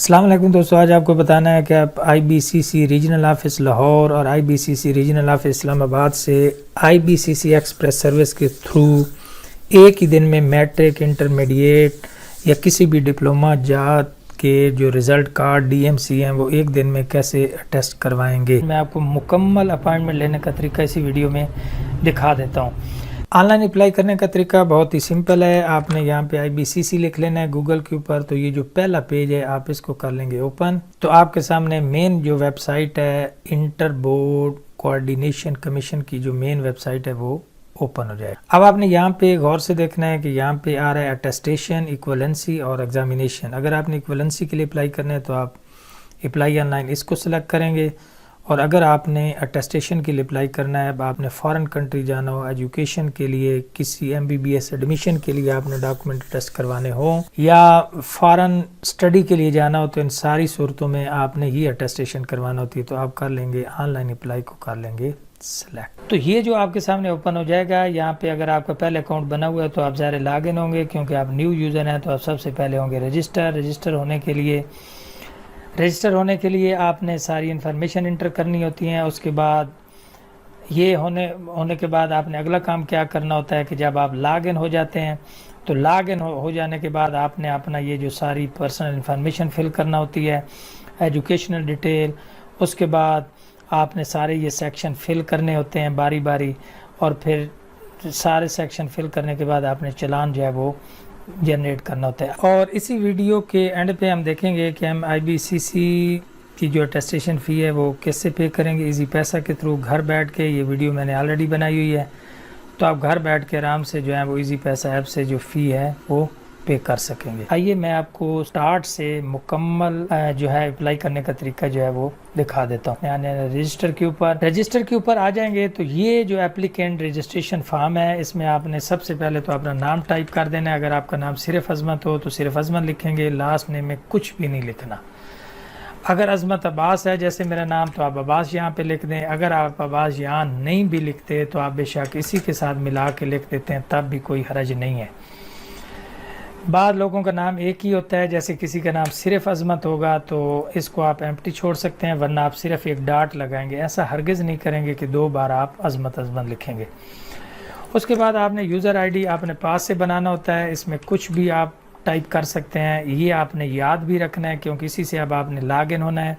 السلام علیکم دوستو، آج آپ کو بتانا ہے کہ آپ IBCC ریجنل آفس لاہور اور IBCC ریجنل آفس اسلام آباد سے IBCC ایکسپریس سروس کے تھرو ایک ہی دن میں میٹرک، انٹرمیڈیٹ یا کسی بھی ڈپلومہ جات کے جو رزلٹ کارڈ DMC ہیں وہ ایک دن میں کیسے ٹیسٹ کروائیں گے، میں آپ کو مکمل اپائنٹمنٹ لینے کا طریقہ اسی ویڈیو میں دکھا دیتا ہوں۔ آن لائن اپلائی کرنے کا طریقہ بہت ہی سمپل ہے۔ آپ نے یہاں پہ IBCC لکھ لینا ہے گوگل کے اوپر، تو یہ جو پہلا پیج ہے آپ اس کو کر لیں گے اوپن۔ تو آپ کے سامنے مین جو ویب سائٹ ہے انٹر بورڈ کوآرڈینیشن کمیشن کی جو مین ویب سائٹ ہے وہ اوپن ہو جائے۔ اب آپ نے یہاں پہ غور سے دیکھنا ہے کہ یہاں پہ آ رہا ہے اٹیسٹیشن، ایکویلنسی اور ایگزامینیشن۔ اگر آپ نے ایکویلنسی کے لیے اپلائی کرنا ہے تو آپ اپلائی آن لائن اس کو سلیکٹ کریں گے، اور اگر آپ نے اٹیسٹیشن کے لیے اپلائی کرنا ہے، آپ نے فارن کنٹری جانا ہو، ایجوکیشن کے لیے، کسی MBBS ایڈمیشن کے لیے آپ نے ڈاکومنٹ ٹیسٹ کروانے ہوں، یا فارن اسٹڈی کے لیے جانا ہو، تو ان ساری صورتوں میں آپ نے ہی اٹیسٹیشن کروانا ہوتی ہے۔ تو آپ کر لیں گے آن لائن اپلائی کو کر لیں گے سلیکٹ۔ تو یہ جو آپ کے سامنے اوپن ہو جائے گا، یہاں پہ اگر آپ کا پہلے اکاؤنٹ بنا ہوا ہے تو آپ ظاہر لاگ ان ہوں گے، کیونکہ آپ نیو یوزر ہیں تو آپ سب سے پہلے ہوں گے رجسٹر ہونے کے لیے آپ نے ساری انفارمیشن انٹر کرنی ہوتی ہیں۔ اس کے بعد یہ ہونے کے بعد آپ نے اگلا کام کیا کرنا ہوتا ہے کہ جب آپ لاگ ان ہو جاتے ہیں تو لاگ ان ہو جانے کے بعد آپ نے اپنا یہ جو ساری پرسنل انفارمیشن فل کرنا ہوتی ہے، ایجوکیشنل ڈیٹیل، اس کے بعد آپ نے سارے یہ سیکشن فل کرنے ہوتے ہیں باری باری، اور پھر سارے سیکشن فل کرنے کے بعد آپ نے چلان جو ہے وہ جنریٹ کرنا ہوتا ہے۔ اور اسی ویڈیو کے اینڈ پہ ہم دیکھیں گے کہ ہم IBCC کی جو اٹیسٹیشن فی ہے وہ کیسے پے کریں گے، ایزی پیسہ کے تھرو گھر بیٹھ کے۔ یہ ویڈیو میں نے آلریڈی بنائی ہوئی ہے، تو آپ گھر بیٹھ کے آرام سے جو ہے وہ ایزی پیسہ ایپ سے جو فی ہے وہ پے کر سکیں گے۔ آئیے میں آپ کو سٹارٹ سے مکمل جو ہے اپلائی کرنے کا طریقہ جو ہے وہ دکھا دیتا ہوں۔ یعنی رجسٹر کے اوپر آ جائیں گے تو یہ جو اپلیکینٹ رجسٹریشن فارم ہے، اس میں آپ نے سب سے پہلے تو اپنا نام ٹائپ کر دینا ہے۔ اگر آپ کا نام صرف عظمت ہو تو صرف عظمت لکھیں گے، لاسٹ نیم میں کچھ بھی نہیں لکھنا۔ اگر عظمت عباس ہے جیسے میرا نام تو آپ عباس یہاں پہ لکھ دیں۔ اگر آپ عباس یہاں نہیں بھی لکھتے تو آپ بے شک اسی کے ساتھ ملا کے لکھ دیتے ہیں، تب بھی کوئی حرج نہیں ہے۔ بعض لوگوں کا نام ایک ہی ہوتا ہے، جیسے کسی کا نام صرف عظمت ہوگا تو اس کو آپ ایمپٹی چھوڑ سکتے ہیں، ورنہ آپ صرف ایک ڈاٹ لگائیں گے۔ ایسا ہرگز نہیں کریں گے کہ 2 بار آپ عظمت لکھیں گے۔ اس کے بعد آپ نے یوزر ID آپ نے پاس سے بنانا ہوتا ہے، اس میں کچھ بھی آپ ٹائپ کر سکتے ہیں۔ یہ آپ نے یاد بھی رکھنا ہے کیونکہ اسی سے اب آپ نے لاگ ان ہونا ہے۔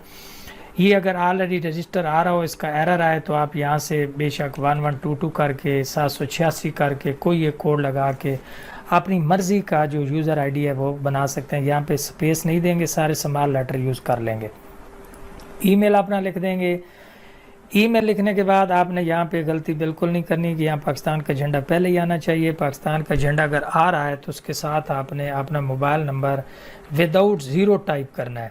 یہ اگر آلریڈی رجسٹر آ رہا ہو، اس کا ایرر آئے تو آپ یہاں سے بے شک 1122 کر کے 786 کر کے کوئی ایک کوڈ لگا کے اپنی مرضی کا جو یوزر ID ہے وہ بنا سکتے ہیں۔ یہاں پہ سپیس نہیں دیں گے، سارے اسمال لیٹر یوز کر لیں گے۔ ای میل اپنا لکھ دیں گے۔ ای میل لکھنے کے بعد آپ نے یہاں پہ غلطی بالکل نہیں کرنی کہ یہاں پاکستان کا جھنڈا پہلے ہی آنا چاہیے۔ پاکستان کا جھنڈا اگر آ رہا ہے تو اس کے ساتھ آپ نے اپنا موبائل نمبر وداؤٹ 0 ٹائپ کرنا ہے۔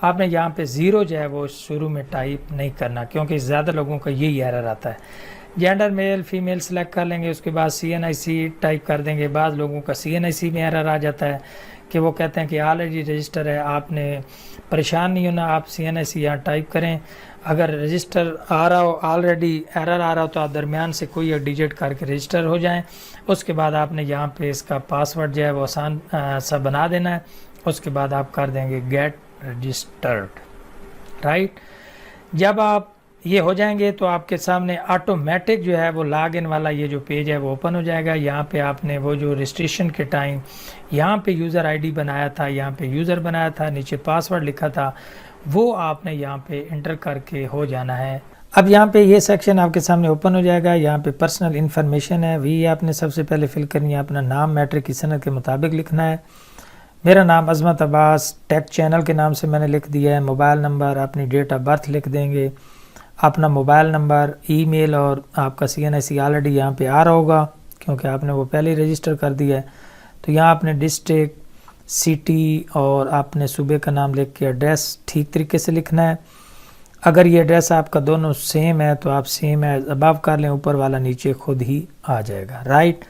آپ نے یہاں پہ 0 جو ہے وہ شروع میں ٹائپ نہیں کرنا، کیونکہ زیادہ لوگوں کا یہی ایرر آتا ہے۔ جینڈر میل فیمیل سلیکٹ کر لیں گے، اس کے بعد CNIC ٹائپ کر دیں گے۔ بعض لوگوں کا CNIC میں ایرر آ جاتا ہے کہ وہ کہتے ہیں کہ آلریڈی رجسٹر ہے، آپ نے پریشان نہیں ہونا، آپ CNIC یہاں ٹائپ کریں۔ اگر رجسٹر آ رہا ہو، آلریڈی ایرر آ رہا ہو، تو آپ درمیان سے کوئی ایک ڈیجٹ کر کے رجسٹر ہو جائیں۔ اس کے بعد آپ نے یہاں پہ اس کا پاسورڈ جو ہے وہ آسان سا بنا دینا ہے۔ اس کے بعد آپ کر دیں گے گیٹ رجسٹرڈ، رائٹ۔ جب آپ یہ ہو جائیں گے تو آپ کے سامنے آٹومیٹک جو ہے وہ لاگ ان والا یہ جو پیج ہے وہ اوپن ہو جائے گا۔ یہاں پہ آپ نے وہ جو رجسٹریشن کے ٹائم یہاں پہ یوزر ID بنایا تھا، یہاں پہ یوزر بنایا تھا، نیچے پاسورڈ لکھا تھا، وہ آپ نے یہاں پہ انٹر کر کے ہو جانا ہے۔ اب یہاں پہ یہ سیکشن آپ کے سامنے اوپن ہو جائے گا۔ یہاں پہ پرسنل انفارمیشن ہے، وہی آپ نے سب سے پہلے فل کرنی ہے۔ اپنا نام میٹرک کی سند کے مطابق لکھنا ہے۔ میرا نام عظمت عباس، ٹیک چینل کے نام سے میں نے لکھ دیا ہے۔ موبائل نمبر، اپنی ڈیٹ آف برتھ لکھ دیں گے، اپنا موبائل نمبر، ای میل، اور آپ کا CNIC آلریڈی یہاں پہ آ رہا ہوگا کیونکہ آپ نے وہ پہلے ہی رجسٹر کر دیا ہے۔ تو یہاں آپ نے ڈسٹرکٹ، سٹی اور آپ نے صوبے کا نام لکھ کے ایڈریس ٹھیک طریقے سے لکھنا ہے۔ اگر یہ ایڈریس آپ کا دونوں سیم ہے تو آپ سیم ایز ابو کر لیں، اوپر والا نیچے خود ہی آ جائے گا، رائٹ۔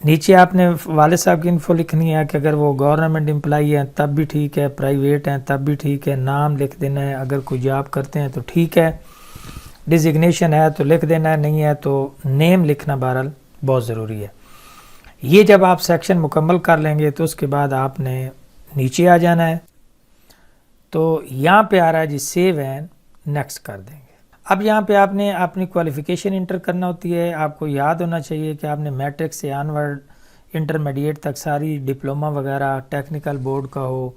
نیچے آپ نے والد صاحب کی انفو لکھنی ہے کہ اگر وہ گورنمنٹ امپلائی ہیں تب بھی ٹھیک ہے، پرائیویٹ ہیں تب بھی ٹھیک ہے۔ نام لکھ دینا ہے، اگر کوئی جاب کرتے ہیں تو ٹھیک ہے۔ ڈیزگنیشن ہے تو لکھ دینا ہے، نہیں ہے تو نیم لکھنا بہرحال بہت ضروری ہے۔ یہ جب آپ سیکشن مکمل کر لیں گے تو اس کے بعد آپ نے نیچے آ جانا ہے۔ تو یہاں پہ آ رہا ہے جی سیو اینڈ نیکسٹ کر دیں گے. اب یہاں پہ آپ نے اپنی کوالیفیکیشن انٹر کرنا ہوتی ہے. آپ کو یاد ہونا چاہیے کہ آپ نے میٹرک سے آنورڈ انٹرمیڈیٹ تک ساری ڈپلومہ وغیرہ ٹیکنیکل بورڈ کا ہو,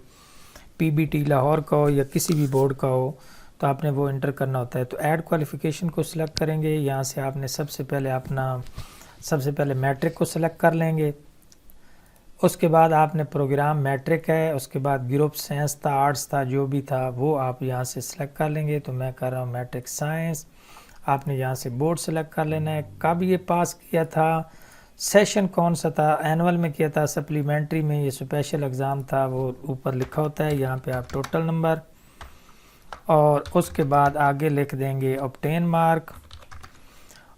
پی بی ٹی لاہور کا ہو یا کسی بھی بورڈ کا ہو تو آپ نے وہ انٹر کرنا ہوتا ہے. تو ایڈ کوالیفیکیشن کو سلیکٹ کریں گے. یہاں سے آپ نے سب سے پہلے میٹرک کو سلیکٹ کر لیں گے. اس کے بعد آپ نے پروگرام میٹرک ہے, اس کے بعد گروپ سائنس تھا, آرٹس تھا, جو بھی تھا وہ آپ یہاں سے سلیکٹ کر لیں گے. تو میں کر رہا ہوں میٹرک سائنس. آپ نے یہاں سے بورڈ سلیکٹ کر لینا ہے. کب یہ پاس کیا تھا, سیشن کون سا تھا, اینول میں کیا تھا, سپلیمنٹری میں, یہ اسپیشل ایگزام تھا, وہ اوپر لکھا ہوتا ہے. یہاں پہ آپ ٹوٹل نمبر اور اس کے بعد آگے لکھ دیں گے obtain مارک,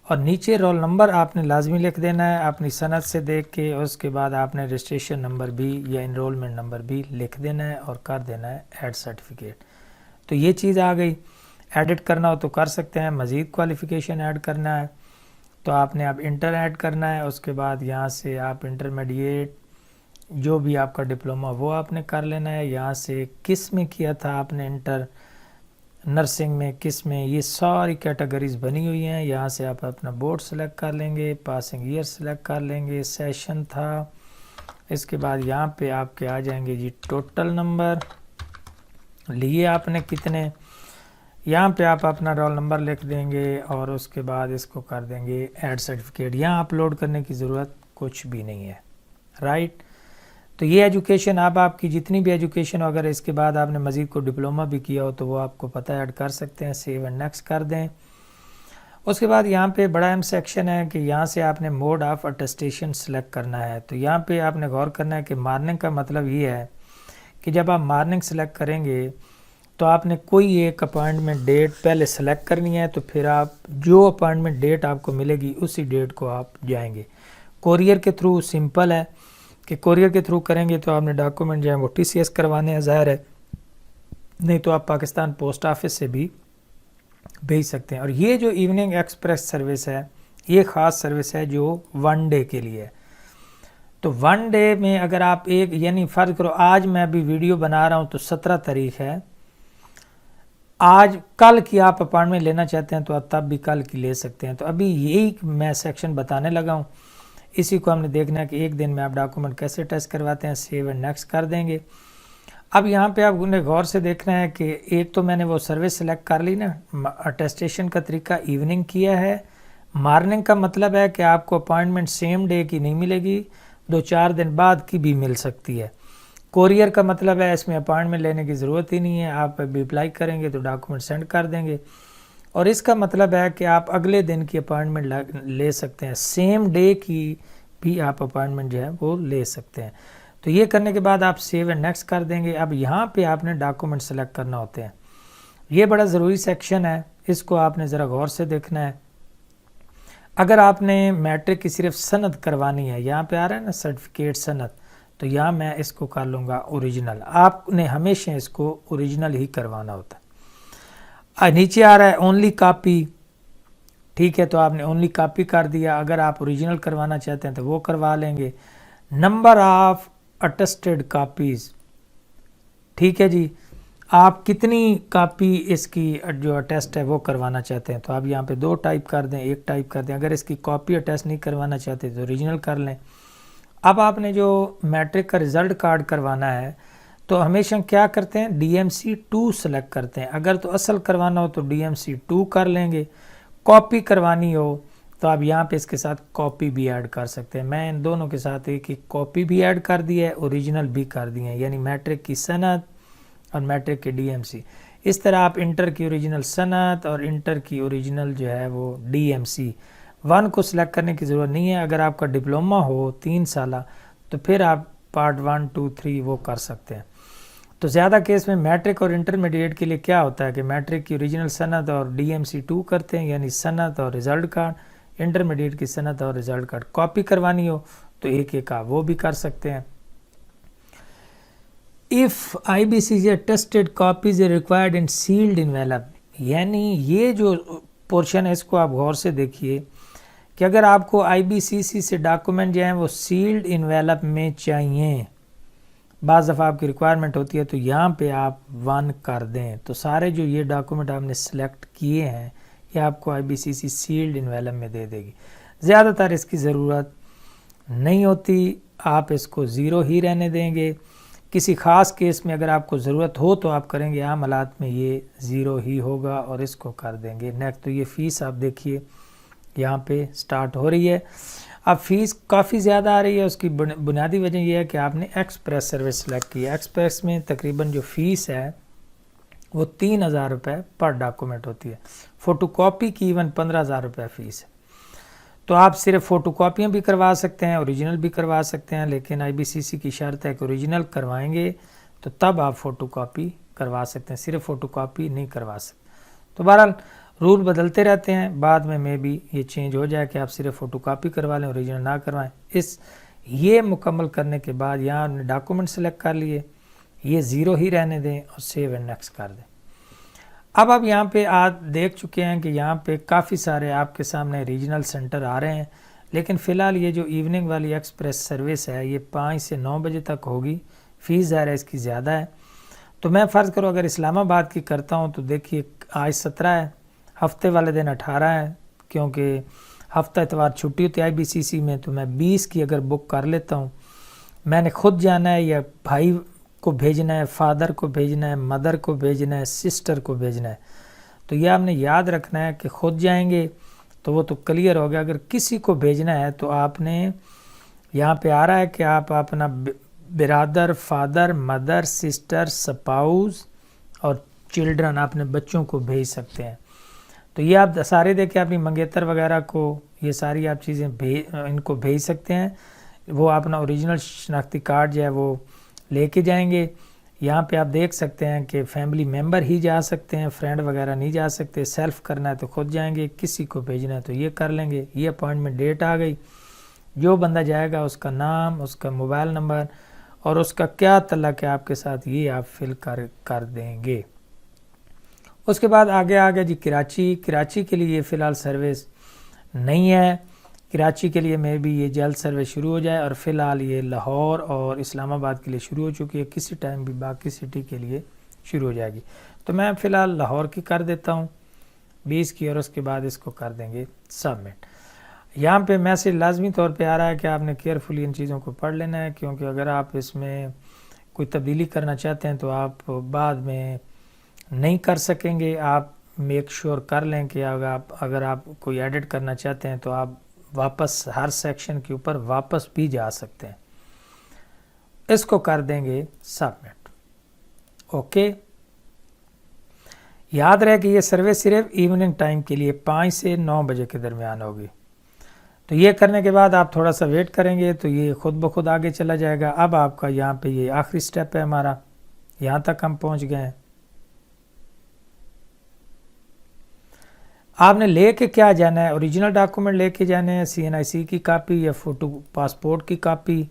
اور نیچے رول نمبر آپ نے لازمی لکھ دینا ہے اپنی سند سے دیکھ کے. اس کے بعد آپ نے رجسٹریشن نمبر بھی یا انرولمنٹ نمبر بھی لکھ دینا ہے اور کر دینا ہے ایڈ سرٹیفکیٹ. تو یہ چیز آ گئی. ایڈٹ کرنا ہو تو کر سکتے ہیں. مزید کوالیفیکیشن ایڈ کرنا ہے تو آپ نے اب انٹر ایڈ کرنا ہے. اس کے بعد یہاں سے آپ انٹرمیڈیٹ جو بھی آپ کا ڈپلومہ وہ آپ نے کر لینا ہے. یہاں سے کس میں کیا تھا آپ نے انٹر, نرسنگ میں, کس میں, یہ ساری کیٹیگریز بنی ہوئی ہیں. یہاں سے آپ اپنا بورڈ سلیکٹ کر لیں گے, پاسنگ ایئر سلیکٹ کر لیں گے, سیشن تھا. اس کے بعد یہاں پہ آپ کے آ جائیں گے جی ٹوٹل نمبر لیے آپ نے کتنے. یہاں پہ آپ اپنا رول نمبر لکھ دیں گے اور اس کے بعد اس کو کر دیں گے ایڈ سرٹیفکیٹ. یہاں اپلوڈ کرنے کی ضرورت کچھ بھی نہیں ہے, رائٹ. تو یہ ایجوکیشن اب آپ کی جتنی بھی ایجوکیشن ہو, اگر اس کے بعد آپ نے مزید کو ڈپلومہ بھی کیا ہو تو وہ آپ کو پتہ ایڈ کر سکتے ہیں. سیو اینڈ نیکسٹ کر دیں. اس کے بعد یہاں پہ بڑا اہم سیکشن ہے کہ یہاں سے آپ نے موڈ آف اٹیسٹیشن سلیکٹ کرنا ہے. تو یہاں پہ آپ نے غور کرنا ہے کہ مارننگ کا مطلب یہ ہے کہ جب آپ مارننگ سلیکٹ کریں گے تو آپ نے کوئی ایک اپوائنٹمنٹ ڈیٹ پہلے سلیکٹ کرنی ہے. تو پھر آپ جو اپوائنٹمنٹ ڈیٹ آپ کو ملے گی اسی ڈیٹ کو آپ جائیں گے. کوریئر کے تھرو سمپل ہے کہ کوریئر کے تھرو کریں گے تو آپ نے ڈاکومنٹ جو ہیں وہ ٹی سی ایس کروانے ہیں, ظاہر ہے, نہیں تو آپ پاکستان پوسٹ آفس سے بھی بھیج سکتے ہیں. اور یہ جو ایوننگ ایکسپریس سروس ہے یہ خاص سروس ہے جو 1 ڈے کے لیے ہے. تو 1 ڈے میں اگر آپ ایک, یعنی فرض کرو آج میں ابھی ویڈیو بنا رہا ہوں تو 17 تاریخ ہے, آج کل کی آپ اپائنٹمنٹ لینا چاہتے ہیں تو آپ تب بھی کل کی لے سکتے ہیں. تو ابھی یہی میں سیکشن بتانے لگا ہوں, اسی کو ہم نے دیکھنا ہے کہ ایک دن میں آپ ڈاکومنٹ کیسے ٹیسٹ کرواتے ہیں. سیو اینڈ نیکسٹ کر دیں گے. اب یہاں پہ آپ نے غور سے دیکھنا ہے کہ ایک تو میں نے وہ سروس سلیکٹ کر لی نا, اٹیسٹیشن کا طریقہ ایوننگ کیا ہے. مارننگ کا مطلب ہے کہ آپ کو اپائنٹمنٹ سیم ڈے کی نہیں ملے گی, 2-4 دن بعد کی بھی مل سکتی ہے. کوریئر کا مطلب ہے اس میں اپائنٹمنٹ لینے کی ضرورت ہی نہیں ہے, آپ ابھی اپلائی کریں گے تو ڈاکومنٹ سینڈ کر دیں گے. اور اس کا مطلب ہے کہ آپ اگلے دن کی اپائنٹمنٹ لے سکتے ہیں, سیم ڈے کی بھی آپ اپائنٹمنٹ جو ہے وہ لے سکتے ہیں. تو یہ کرنے کے بعد آپ سیو اینڈ نیکسٹ کر دیں گے. اب یہاں پہ آپ نے ڈاکومنٹ سلیکٹ کرنا ہوتے ہیں. یہ بڑا ضروری سیکشن ہے, اس کو آپ نے ذرا غور سے دیکھنا ہے. اگر آپ نے میٹرک کی صرف سند کروانی ہے, یہاں پہ آ رہا ہے نا سرٹیفکیٹ سند, تو یہاں میں اس کو کر لوں گا اوریجنل. آپ نے ہمیشہ اس کو اوریجنل ہی کروانا ہوتا ہے. نیچے آ رہا ہے اونلی کاپی, ٹھیک ہے, تو آپ نے اونلی کاپی کر دیا. اگر آپ اوریجنل کروانا چاہتے ہیں تو وہ کروا لیں گے. نمبر آف اٹیسٹڈ کاپیز, ٹھیک ہے جی, آپ کتنی کاپی اس کی جو اٹیسٹ ہے وہ کروانا چاہتے ہیں. تو آپ یہاں پہ 2 ٹائپ کر دیں, 1 ٹائپ کر دیں. اگر اس کی کاپی اٹیسٹ نہیں کروانا چاہتے تو اوریجنل کر لیں. اب آپ نے جو میٹرک کا رزلٹ کارڈ کروانا ہے تو ہمیشہ کیا کرتے ہیں, ڈی ایم سی 2 سلیکٹ کرتے ہیں. اگر تو اصل کروانا ہو تو ڈی ایم سی 2 کر لیں گے. کاپی کروانی ہو تو آپ یہاں پہ اس کے ساتھ کاپی بھی ایڈ کر سکتے ہیں. میں ان دونوں کے ساتھ ایک کاپی بھی ایڈ کر دی ہے, اوریجنل بھی کر دی ہے, یعنی میٹرک کی سند اور میٹرک کے ڈی ایم سی. اس طرح آپ انٹر کی اوریجنل سند اور انٹر کی اوریجنل جو ہے وہ ڈی ایم سی 1 کو سلیکٹ کرنے کی ضرورت نہیں ہے. اگر آپ کا ڈپلومہ ہو 3 سالہ تو پھر آپ پارٹ 1, 2, 3 وہ کر سکتے ہیں. تو زیادہ کیس میں میٹرک اور انٹرمیڈیٹ کے لیے کیا ہوتا ہے کہ میٹرک کی اوریجنل سند اور ڈی ایم سی 2 کرتے ہیں, یعنی سند اور رزلٹ کارڈ. انٹرمیڈیٹ کی سند اور رزلٹ کارڈ کاپی کروانی ہو تو ایک آپ وہ بھی کر سکتے ہیں. If IBCC attested copies are required in sealed envelope, یعنی یہ جو پورشن ہے اس کو آپ غور سے دیکھیے کہ اگر آپ کو IBCC سے ڈاکومنٹ جو ہیں وہ سیلڈ انویلپ میں چاہیے, بعض دفعہ آپ کی ریکوائرمنٹ ہوتی ہے تو یہاں پہ آپ 1 کر دیں، تو سارے جو یہ ڈاکومنٹ آپ نے سلیکٹ کیے ہیں یہ آپ کو IBCC سیلڈ انویلپ میں دے دے گی۔ زیادہ تر اس کی ضرورت نہیں ہوتی، آپ اس کو 0 ہی رہنے دیں گے۔ کسی خاص کیس میں اگر آپ کو ضرورت ہو تو آپ کریں گے، عام حالات میں یہ 0 ہی ہوگا اور اس کو کر دیں گے نیکسٹ۔ تو یہ فیس آپ دیکھیے یہاں پہ سٹارٹ ہو رہی ہے۔ اب فیس کافی زیادہ آ رہی ہے، اس کی بنیادی وجہ یہ ہے کہ آپ نے ایکسپریس سروس سلیکٹ کی ہے۔ ایکسپریس میں تقریباً جو فیس ہے وہ 3000 روپے پر ڈاکومنٹ ہوتی ہے، فوٹو کاپی کی ایون 15000 روپے فیس ہے۔ تو آپ صرف فوٹو کاپیاں بھی کروا سکتے ہیں، اوریجنل بھی کروا سکتے ہیں، لیکن IBCC کی شرط ہے کہ اوریجنل کروائیں گے تو تب آپ فوٹو کاپی کروا سکتے ہیں، صرف فوٹو کاپی نہیں کروا سکتے۔ تو بہرحال رول بدلتے رہتے ہیں، بعد میں بھی یہ چینج ہو جائے کہ آپ صرف فوٹو کاپی کروا لیں، اوریجنل نہ کروائیں۔ یہ مکمل کرنے کے بعد یہاں نے ڈاکومنٹ سلیکٹ کر لیے، یہ 0 ہی رہنے دیں اور سیو اینڈ نیکسٹ کر دیں۔ اب آپ یہاں پہ آپ دیکھ چکے ہیں کہ یہاں پہ کافی سارے آپ کے سامنے ریجنل سینٹر آ رہے ہیں، لیکن فی الحال یہ جو ایوننگ والی ایکسپریس سروس ہے یہ 5 سے 9 بجے تک ہوگی، فیس ظاہر ہے اس کی زیادہ ہے۔ تو میں فرض کرو اگر اسلام آباد کی کرتا ہوں تو دیکھیے آج 17 ہے، ہفتے والے دن 18 ہے، کیونکہ ہفتہ اتوار چھٹی ہوتی ہے IBCC میں، تو میں 20 کی اگر بک کر لیتا ہوں، میں نے خود جانا ہے یا بھائی کو بھیجنا ہے، فادر کو بھیجنا ہے، مدر کو بھیجنا ہے، سسٹر کو بھیجنا ہے، تو یہ آپ نے یاد رکھنا ہے کہ خود جائیں گے تو وہ تو کلیئر ہو گیا۔ اگر کسی کو بھیجنا ہے تو آپ نے یہاں پہ آ رہا ہے کہ آپ اپنا برادر، فادر، مدر، سسٹر، سپاؤز اور چلڈرن، اپنے بچوں کو بھیج سکتے ہیں۔ تو یہ آپ سارے دیکھیں اپنی منگیتر وغیرہ کو، یہ ساری آپ چیزیں ان کو بھیج سکتے ہیں۔ وہ اپنا اوریجنل شناختی کارڈ جو ہے وہ لے کے جائیں گے۔ یہاں پہ آپ دیکھ سکتے ہیں کہ فیملی ممبر ہی جا سکتے ہیں، فرینڈ وغیرہ نہیں جا سکتے، سیلف کرنا ہے تو خود جائیں گے، کسی کو بھیجنا ہے تو یہ کر لیں گے۔ یہ اپوائنٹمنٹ ڈیٹ آ گئی، جو بندہ جائے گا اس کا نام، اس کا موبائل نمبر اور اس کا کیا تعلق ہے آپ کے ساتھ، یہ آپ فل کر دیں گے۔ اس کے بعد آگے جی کراچی کے لیے فی الحال سروس نہیں ہے، کراچی کے لیے میں بھی یہ جلد سروس شروع ہو جائے، اور فی الحال یہ لاہور اور اسلام آباد کے لیے شروع ہو چکی ہے، کسی ٹائم بھی باقی سٹی کے لیے شروع ہو جائے گی۔ تو میں فی الحال لاہور کی کر دیتا ہوں 20 کی، اور اس کے بعد اس کو کر دیں گے سبمٹ۔ یہاں پہ میسج لازمی طور پہ آ رہا ہے کہ آپ نے کیئرفلی ان چیزوں کو پڑھ لینا ہے، کیونکہ اگر آپ اس میں کوئی تبدیلی کرنا چاہتے ہیں تو آپ بعد میں نہیں کر سکیں گے۔ آپ میک شور کر لیں کہ اگر آپ کوئی ایڈٹ کرنا چاہتے ہیں تو آپ واپس ہر سیکشن کے اوپر واپس بھی جا سکتے ہیں۔ اس کو کر دیں گے سبمٹ۔ اوکے، یاد رہے کہ یہ سروس صرف ایوننگ ٹائم کے لیے 5 سے 9 بجے کے درمیان ہوگی۔ تو یہ کرنے کے بعد آپ تھوڑا سا ویٹ کریں گے تو یہ خود بخود آگے چلا جائے گا۔ اب آپ کا یہاں پہ یہ آخری سٹیپ ہے ہمارا، یہاں تک ہم پہنچ گئے ہیں۔ آپ نے لے کے کیا جانا ہے، اوریجنل ڈاکومنٹ لے کے جانے ہیں، CNIC کی کاپی یا فوٹو پاسپورٹ کی کاپی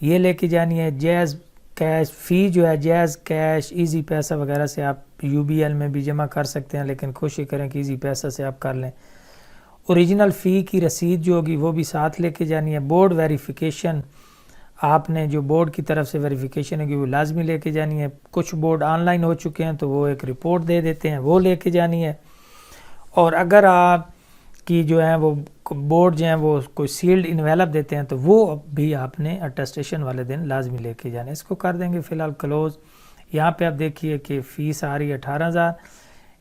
یہ لے کے جانی ہے۔ جیز کیش فی جو ہے، جیز کیش، ایزی پیسہ وغیرہ سے آپ UBL میں بھی جمع کر سکتے ہیں، لیکن کوشش کریں کہ ایزی پیسہ سے آپ کر لیں۔ اوریجنل فی کی رسید جو ہوگی وہ بھی ساتھ لے کے جانی ہے۔ بورڈ ویریفیکیشن، آپ نے جو بورڈ کی طرف سے ویریفیکیشن ہوگی وہ لازمی لے کے جانی ہے۔ کچھ بورڈ آن لائن ہو چکے ہیں تو وہ ایک رپورٹ دے دیتے ہیں، وہ لے کے جانی ہے۔ اور اگر آپ کی جو ہیں وہ بورڈ جو ہیں وہ کوئی سیلڈ انویلپ دیتے ہیں تو وہ بھی آپ نے اٹیسٹیشن والے دن لازمی لے کے جانے۔ اس کو کر دیں گے فی الحال کلوز۔ یہاں پہ آپ دیکھیے کہ فیس آ رہی ہے 18000۔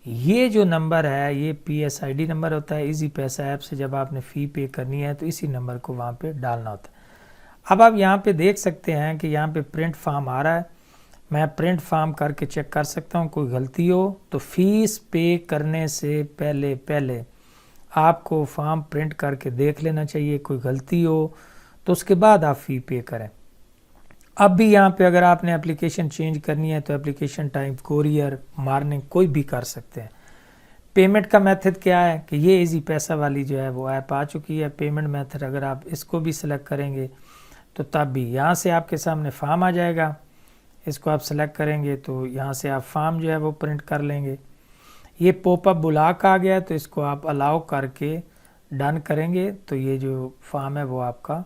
یہ جو نمبر ہے یہ PSID نمبر ہوتا ہے، ایزی پیسہ ایپ سے جب آپ نے فی پے کرنی ہے تو اسی نمبر کو وہاں پہ ڈالنا ہوتا ہے۔ اب آپ یہاں پہ دیکھ سکتے ہیں کہ یہاں پہ پرنٹ فارم آ رہا ہے، میں پرنٹ فارم کر کے چیک کر سکتا ہوں کوئی غلطی ہو تو فیس پے کرنے سے پہلے آپ کو فارم پرنٹ کر کے دیکھ لینا چاہیے، کوئی غلطی ہو تو اس کے بعد آپ فی پے کریں۔ اب بھی یہاں پہ اگر آپ نے اپلیکیشن چینج کرنی ہے تو اپلیکیشن ٹائپ کوریئر، مارننگ کوئی بھی کر سکتے ہیں۔ پیمنٹ کا میتھڈ کیا ہے کہ یہ ایزی پیسہ والی جو ہے وہ ایپ آ چکی ہے۔ پیمنٹ میتھڈ اگر آپ اس کو بھی سلیکٹ کریں گے تو تب بھی یہاں سے آپ کے سامنے فارم آ جائے گا، اس کو آپ سلیکٹ کریں گے تو یہاں سے آپ فارم جو ہے وہ پرنٹ کر لیں گے۔ یہ پوپ اپ بلاک آ گیا تو اس کو آپ الاؤ کر کے ڈن کریں گے تو یہ جو فارم ہے وہ آپ کا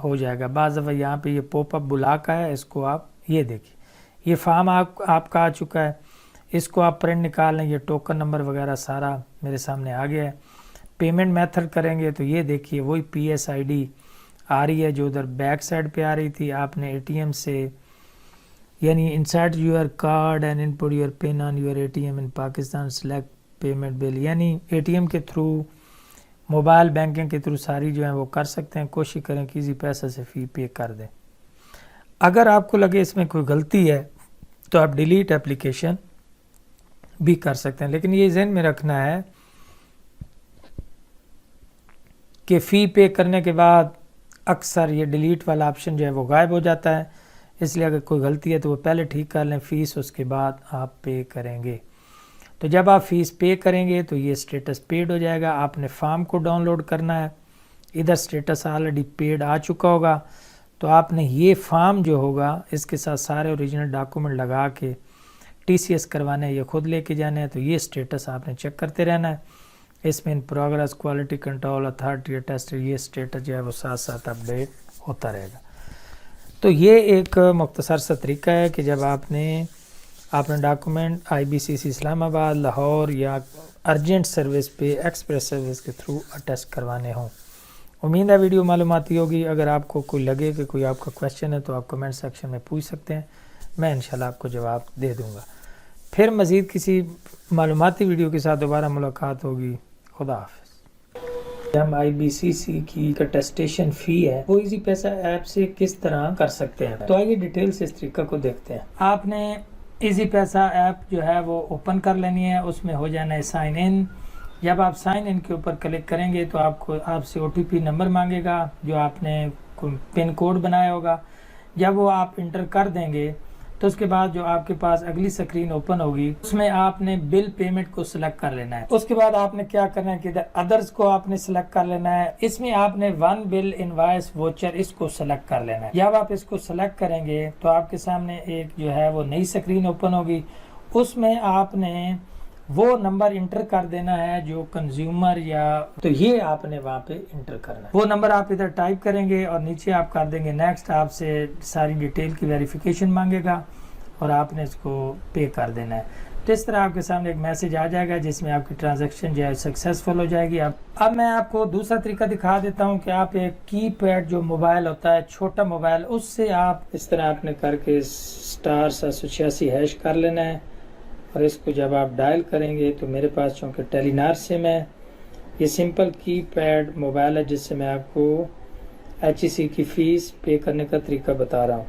ہو جائے گا. بعض دفعہ یہاں پہ یہ پوپ اپ بلا کا ہے, اس کو آپ یہ دیکھیں, یہ فارم آپ کا آ چکا ہے, اس کو آپ پرنٹ نکال لیں. یہ ٹوکن نمبر وغیرہ سارا میرے سامنے آ گیا ہے. پیمنٹ میتھڈ کریں گے تو یہ دیکھیے وہی پی ایس آئی ڈی آ رہی ہے جو ادھر بیک سائڈ پہ آ رہی تھی. آپ نے اے ٹی ایم سے یعنی insert your card and input your PIN on your A T M in Pakistan, select payment bill, یعنی اے ٹی ایم کے تھرو, موبائل بینکنگ کے تھرو ساری جو ہیں وہ کر سکتے ہیں. کوشش کریں کہ ایزی پیسہ سے فی پے کر دیں. اگر آپ کو لگے اس میں کوئی غلطی ہے تو آپ ڈیلیٹ اپلیکیشن بھی کر سکتے ہیں, لیکن یہ ذہن میں رکھنا ہے کہ فی پے کرنے کے بعد اکثر یہ ڈیلیٹ والا آپشن جو ہے وہ غائب ہو جاتا ہے. اس لیے اگر کوئی غلطی ہے تو وہ پہلے ٹھیک کر لیں, فیس اس کے بعد آپ پے کریں گے. تو جب آپ فیس پے کریں گے تو یہ سٹیٹس پیڈ ہو جائے گا. آپ نے فارم کو ڈاؤن لوڈ کرنا ہے, ادھر سٹیٹس آلریڈی پیڈ آ چکا ہوگا, تو آپ نے یہ فارم جو ہوگا اس کے ساتھ سارے اوریجنل ڈاکومنٹ لگا کے ٹی سی ایس کروانے ہیں, یہ خود لے کے جانے ہیں. تو یہ سٹیٹس آپ نے چیک کرتے رہنا ہے. اس میں in progress, quality control, authority test, یہ سٹیٹس جو ہے وہ ساتھ ساتھ اپڈیٹ ہوتا رہے گا. تو یہ ایک مختصر سا طریقہ ہے کہ جب آپ نے اپنا ڈاکومنٹ آئی بی سی سی اسلام آباد, لاہور یا ارجنٹ سروس پہ ایکسپریس سروس کے تھرو اٹیسٹ کروانے ہوں. امید ہے ویڈیو معلوماتی ہوگی. اگر آپ کو کوئی لگے کہ کوئی آپ کا کویشچن ہے تو آپ کمنٹ سیکشن میں پوچھ سکتے ہیں, میں انشاءاللہ آپ کو جواب دے دوں گا. پھر مزید کسی معلوماتی ویڈیو کے ساتھ دوبارہ ملاقات ہوگی. خدا حافظ. ہم آئی بی سی سی کی اٹیسٹیشن فی ہے وہ ایزی پیسہ ایپ سے کس طرح کر سکتے ہیں, تو آئیے ڈیٹیل سے اس طریقہ کو دیکھتے ہیں. آپ نے ایزی پیسہ ایپ جو ہے وہ اوپن کر لینی ہے, اس میں ہو جانا ہے سائن ان. جب آپ سائن ان کے اوپر کلک کریں گے تو آپ سے او ٹی پی نمبر مانگے گا جو آپ نے پن کوڈ بنایا ہوگا. جب وہ آپ انٹر کر دیں گے تو اس کے بعد جو آپ کے پاس اگلی سکرین اوپن ہوگی اس میں آپ نے بل پیمنٹ کو سلیکٹ کر لینا ہے. اس کے بعد آپ نے کیا کرنا ہے کہ ادرس کو آپ نے سلیکٹ کر لینا ہے. اس میں آپ نے ون بل انوائس ووچر اس کو سلیکٹ کر لینا ہے. جب آپ اس کو سلیکٹ کریں گے تو آپ کے سامنے ایک جو ہے وہ نئی سکرین اوپن ہوگی. اس میں آپ نے وہ نمبر انٹر کر دینا ہے جو کنزیومر یا, تو یہ آپ نے وہاں پہ انٹر کرنا ہے. وہ نمبر آپ ادھر ٹائپ کریں گے اور نیچے آپ کر دیں گے نیکسٹ. آپ سے ساری ڈیٹیل کی ویریفیکیشن مانگے گا اور آپ نے اس کو پے کر دینا ہے. تو اس طرح آپ کے سامنے ایک میسج آ جائے گا جس میں آپ کی ٹرانزیکشن جو ہے سکسیزفل ہو جائے گی. اب میں آپ کو دوسرا طریقہ دکھا دیتا ہوں کہ آپ ایک کی پیڈ جو موبائل ہوتا ہے, چھوٹا موبائل, اس سے آپ اس طرح آپ نے کر کے *786# کر لینا ہے. اور اس کو جب آپ ڈائل کریں گے تو میرے پاس چونکہ ٹیلی نار سم ہے, یہ سمپل کی پیڈ موبائل ہے جس سے میں آپ کو ایچ ای سی کی فیس پے کرنے کا طریقہ بتا رہا ہوں.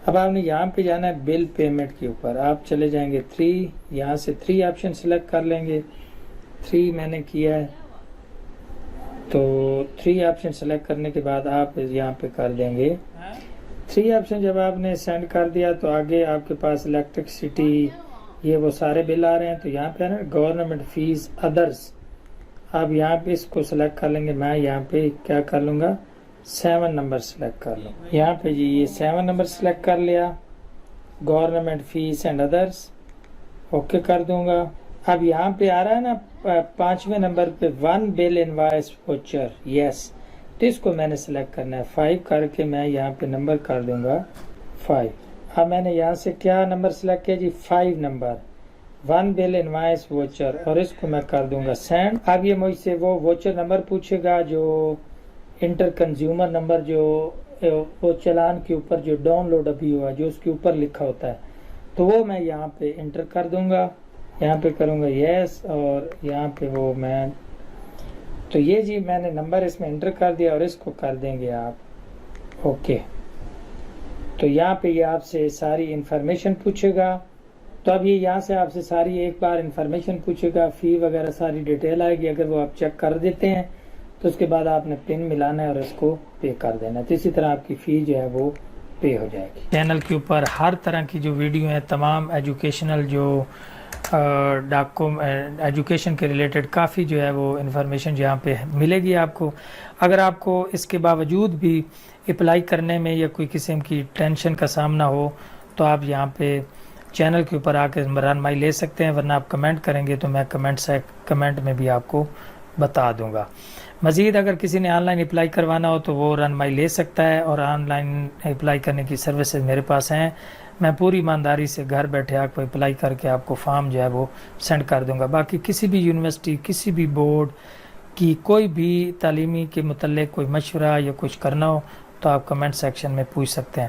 اب آپ نے یہاں پہ جانا ہے بل پیمنٹ کے اوپر. آپ چلے جائیں گے 3, یہاں سے 3 آپشن سلیکٹ کر لیں گے. 3 میں نے کیا ہے, تو 3 آپشن سلیکٹ کرنے کے بعد آپ یہاں پہ کر دیں گے 3 آپشن. جب آپ نے سینڈ کر دیا تو آگے آپ کے پاس الیکٹرکسٹی, یہ وہ سارے بل آ رہے ہیں. تو یہاں پہ نا گورنمنٹ فیس ادرس, آپ یہاں پہ اس کو سلیکٹ کر لیں گے. میں یہاں پہ کیا کر لوں گا, 7 نمبر سلیکٹ کر لوں. یہاں پہ جی یہ 7 نمبر سلیکٹ کر لیا, government fees and others, okay کر دوں گا. اب یہاں پہ آ رہا ہے نا 5ویں نمبر پہ ون بل انوائس ووچر, یس, تو اس کو میں نے سلیکٹ کرنا ہے. 5 کر کے میں یہاں پہ نمبر کر دوں گا 5. اب میں نے یہاں سے کیا نمبر سلیکٹ کیا جی, 5 نمبر, ون بل انوائس ووچر, اور اس کو میں کر دوں گا سینڈ. اب یہ مجھ سے وہ ووچر نمبر پوچھے گا جو انٹر کنزیومر نمبر, جو وہ چلان کے اوپر جو ڈاؤن لوڈ ابھی ہوا, جو اس کے اوپر لکھا ہوتا ہے, تو وہ میں یہاں پہ انٹر کر دوں گا. یہاں پہ کروں گا یس, اور یہاں پہ وہ میں, تو یہ جی میں نے نمبر اس میں انٹر کر دیا اور اس کو کر دیں گے آپ اوکے. تو یہاں پہ یہ آپ سے ساری انفارمیشن پوچھے گا. تو اب یہ یہاں سے آپ سے ساری ایک بار انفارمیشن پوچھے گا, فی وغیرہ ساری ڈیٹیل آئے گی. اگر وہ آپ چیک کر دیتے ہیں تو اس کے بعد آپ نے پن ملانا ہے اور اس کو پے کر دینا ہے. تو اسی طرح آپ کی فی جو ہے وہ پے ہو جائے گی. چینل کے اوپر ہر طرح کی جو ویڈیو ہیں, تمام ایجوکیشنل جو ایجوکیشن کے ریلیٹڈ کافی جو ہے وہ انفارمیشن یہاں پہ ملے گی آپ کو. اگر آپ کو اس کے باوجود بھی اپلائی کرنے میں یا کوئی قسم کی ٹینشن کا سامنا ہو تو آپ یہاں پہ چینل کے اوپر آ کے رہنمائی لے سکتے ہیں, ورنہ آپ کمنٹ کریں گے تو میں کمنٹ میں بھی آپ کو بتا دوں گا. مزید اگر کسی نے آن لائن اپلائی کروانا ہو تو وہ رہنمائی لے سکتا ہے، اور آن لائن اپلائی کرنے کی سروسز میرے پاس ہیں، میں پوری ایمانداری سے گھر بیٹھے آپ کو اپلائی کر کے آپ کو فارم جو ہے وہ سینڈ کر دوں گا۔ باقی کسی بھی یونیورسٹی، کسی بھی بورڈ کی کوئی بھی تعلیمی کے متعلق کوئی مشورہ یا کچھ کرنا ہو تو آپ کمنٹ سیکشن میں پوچھ سکتے ہیں۔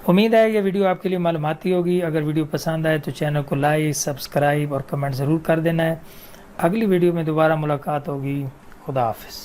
امید ہے یہ ویڈیو آپ کے لیے معلوماتی ہوگی۔ اگر ویڈیو پسند آئے تو چینل کو لائک، سبسکرائب اور کمنٹ ضرور کر دینا ہے۔ اگلی ویڈیو میں دوبارہ ملاقات ہوگی۔ خدا حافظ۔